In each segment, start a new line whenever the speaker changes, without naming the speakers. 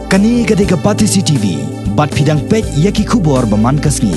Kani gade Pati CTV, bat pidang pej yaki kubor baman kasni.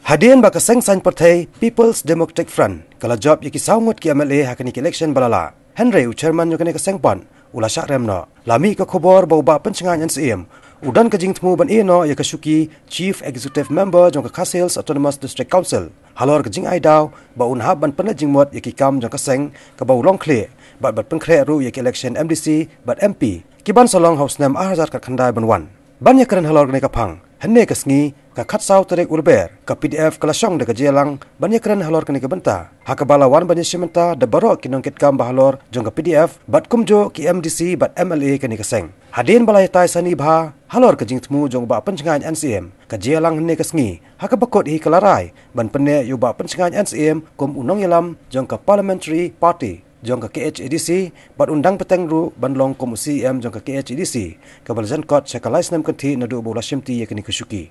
Hadian baka seng pertai People's Democratic Front kala job yaki saungot ki MLA hakani ki election balala. Henry chairman yokani ka sengpan ula syak remno. Lami ka kubor bau ba pencengan NCM. Udan ka jing temu ban eno yaka syuki Chief Executive Member jong ka Khasi Hills Autonomous District Council. Halor ka jing ai daw ba unhab ban penat jing mot yaki kam jong ka seng ka bau long clear. Bat pengkre ru yaki election MDC bat MP. Kiban solong house nam ahazar ka khandai ban wan. Ban yakran halor ka pang. Henne ka sngi ka khatsau terek urber ka PDF kala syong de ka jelang ban yakran halor ka ni ka benta. Hakabala wan ban simenta de barok kinongket kam bahalor jong ka PDF bat kumjo ki MDC bat MLA ka ni ka seng. Hadin balai tai sani bha halor ka jing temu jong ba pencengan NCM ka jelang henne ka sngi hakabakot hi kalarai ban penne yu ba pencengan NCM kum unong yalam jong ka Parliamentary Party jong ka KHADC bat undang peteng ru banlong kom CM jong ka KHADC ka baljan kot sekalais nam kanthi nadu bola simti yakni kusyuki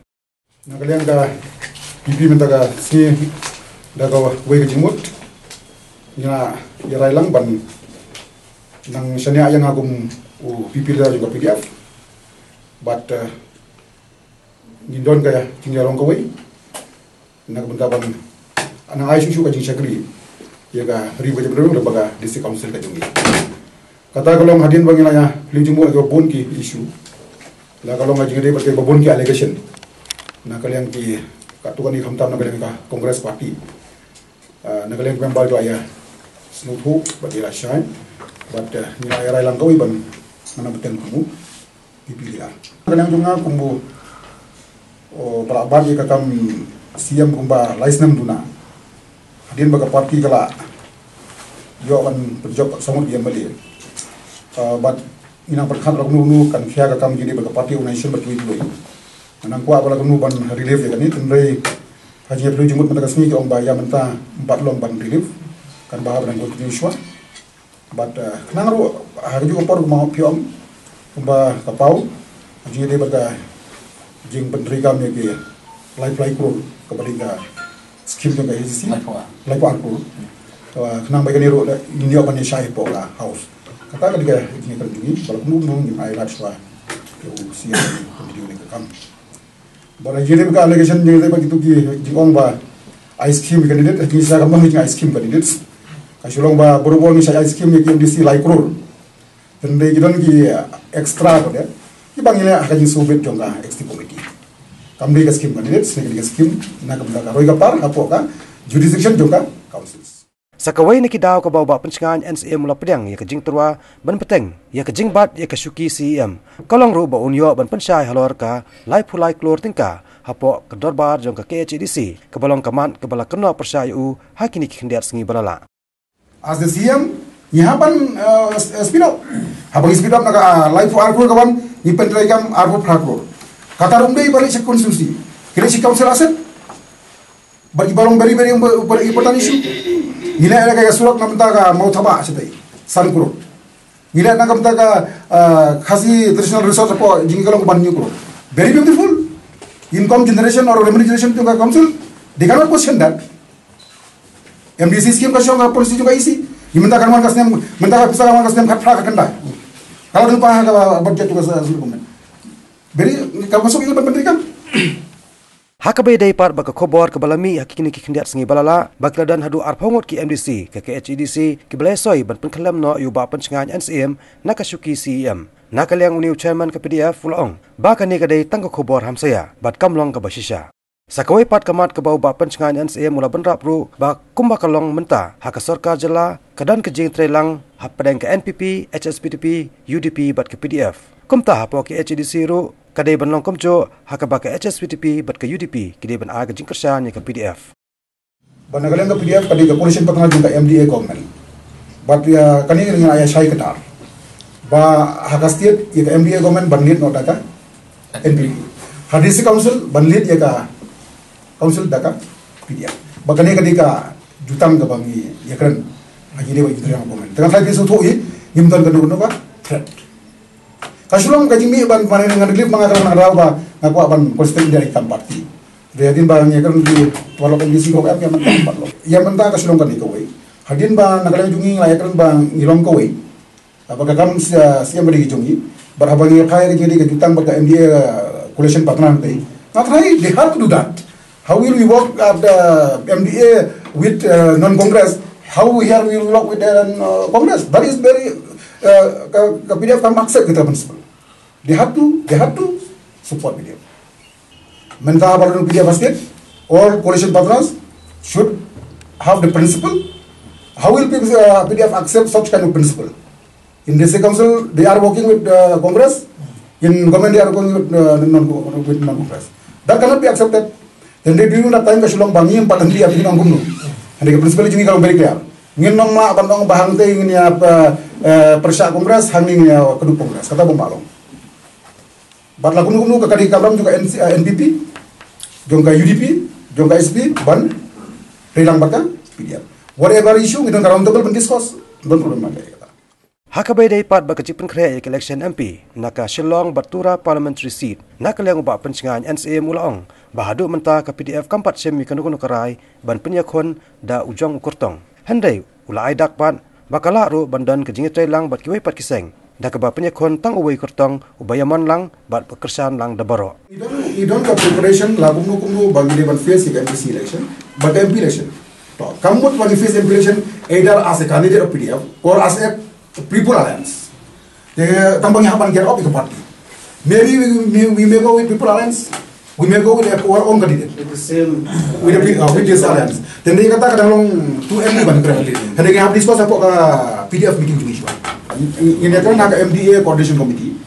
nakalian ka pipi menta ka si daga we ka jimut nya yarai lang ban nang sania yang agum u pipi da jong ka PDF bat ngindon ka jingalong ka we nak benda ban anang ai susu ka jing sakri ya ka ribu je berung lembaga district council ka jungi kata kalong hadin bagi laya lijumu ke bon ki issue la kalong ngaji ngade berke bon ki allegation na kalian ki ka tukan ni khamtam na kalian ka congress party na kalian member do aya snuthu bagi la shine but ni aya lang kawi ban mana beten kumu dipilih kalian junga kumbu o barabar ka kam siam kumba laisnam duna hadin baga parti kala yo kan berjob samut dia mali but ina perkhat ra nu kan khia ka kam jadi baga parti nation bertui doi anang kwa bala nu ban relief ya kan ni tendai haji perlu jumut mata kasmi ki ong ba ya menta 4 lom ban relief kan bahab dan continue shwa but nang ru hari juga por mau piom kumba kapau haji dia baga jing penteri kami ki life pro kepada skim jong HCC like aku kenang bagai ni ro India ban syai pola house kata ka diga ni kan jungi kalau nung ni ai ratwa tu sia video ni kam bara jere ka allegation ni ba gitu ki jong ba ice cream candidate ki sa kam ni ice cream candidates ka sulong ba borobol ni sa ice cream ki MDC like roll dan de gidon ki extra ko de ki bangile ka jing subet jong ka extra committee kamri ka skim candidates ni ka skim na ka ka roi ka par apo ka jurisdiction joka councils
sakawai ni kidaw ka bawba pencengan NCM mula pedang ya ka jing terwa ban peteng ya ka jing bat ya ka syuki CM kalong ru ba unyo ban pensai halor ka lai phulai klor tingka hapo ka dorbar jong ka KHADC ka balong kaman ka bala kena persayu hakini kindiat sengi balala
as the CM यहाँ पर speed up habang speed up na life arko kawan ni pentrai kam arko phrakro kata rumdei balik se konstitusi kira si council aset bagi balong beri important issue nila ada kaya surat namta ka mau thaba setai sankuro nila na kamta ka khasi traditional resource po jingalong banyu ko very beautiful income generation or remuneration to council they cannot question that MDC scheme ka shong policy juga isi minta karman kasnem minta ka pisa karman kasnem khatra ka kanda kalau lupa ka budget juga seluruh beri kalau masuk itu menteri kan
hakabai dai par baka khobor ka balami hakini ki khindiat sengi balala bakladan hadu arphongot ki MDC ka KHADC ki blesoi ban penkhalam no yu ba pencengan NCM nakasyuki CM nakaliang uniu chairman ka PDF fulong baka ni ka dai tang ka khobor hamsaya bat kamlong ka basisha sakawai pat kamat ka bau ba pencengan NCM mula benrap ru ba kumba kalong menta haka sarkar jela kadan ka jing trelang hapadeng ka NPP HSPTP UDP bat ka PDF kumta hapo ki HADC ru kadai banlong komjo hakaba ka HSPTP bat ka UDP kidai ban aga jing kersa ni ka PDF
banagalan ka PDF kadai ka polisi patanga jing ka MDA government bat ya kani dengan ayah syai ketar ba haka state ya ka MDA government banlit no daka NPP hadisi council banlit ya ka council daka PDF bakane kadai ka jutang ka bangi ya keren aji dewa itu yang government dengan flight itu tuh nyimtan ka no ka threat kasulong ka jimi ban mane dengan relief mangatakan araw ba ngakwa ban konstitusi dari kam parti Readin barangnya kan di walau kondisi kau yang mentah empat loh. Yang mentah kasulong kan di kawai. Hadin bang nagalang jungi layakan bang ngilong kawai. Apakah kamu siapa beri jungi? berhabangi kaya jadi ke jutang berka MDA coalition partner nanti. Nanti they have to do that. How will we work at MDA with non-Congress? How here we will work with Congress? That is very PDF can accept the principle. They have to support PDF. Mentah baru PDF basket. All coalition partners should have the principle. How will PDF accept such kind of principle? In district council, they are working with Congress. In government, they are working with non-Congress. That cannot be accepted. Then they do not time kasulong bangi yang paling dia bikin orang gumnu. Hari ke prinsipal ini kalau beri clear. Ingin nama bantong bahang te ingin ya persya Kongres, hanging ya kedua Kongres. Kata pembalong. Batlah gumnu kekadi kabram juga NPP, jongka UDP, jongka SP, ban, rilang bakal PDF. Whatever issue kita karam tebel pendiskus, don't problem ada.
Hakabai day pat bakacipun krea election MP naka Shillong Batura parliamentary seat naka liang ubah pencingan NCA mulaong bahadu mentah ke PDF kampat sem mikanu karai ban penyakon da ujong ukurtong handai ulai dak pat bakala ru bandan ke jingit lang bat kiwai pat kiseng da ke ba penyakon tang uwai kurtong ubayaman lang bat pekerjaan lang dabaro.
You don't have preparation la kumnu bagi ban face MPC election but MP election. To kamut bagi face MP election either as a candidate of PDF or as a People Alliance. Tambang yang akan get up itu party. Maybe we may go with People Alliance. We may go with our own candidate.
With the same.
With this alliance. Then dia kata kadang tu MD ban keren. Kadang yang habis kos apa ke PDF meeting juga. Ini kan nak MDA coordination committee.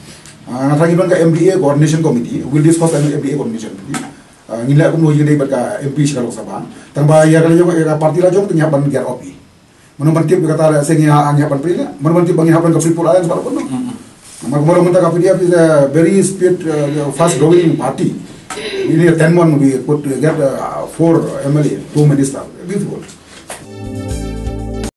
Nak lagi ban ke MDA coordination committee. We'll discuss MDA coordination committee. Ini lah aku mau jadi ban ke MP sekarang sabah. Tambah ya kalau yang parti lah jom tengah ban get up. Menurut tip kata saya anggapan perina, menurut tip bangin hapan ke People Alliance baru pun. Menurut mentah PDF is a very speed, fast growing party. Ini 10 months we put get 4 MLA, 2 ministers, beautiful.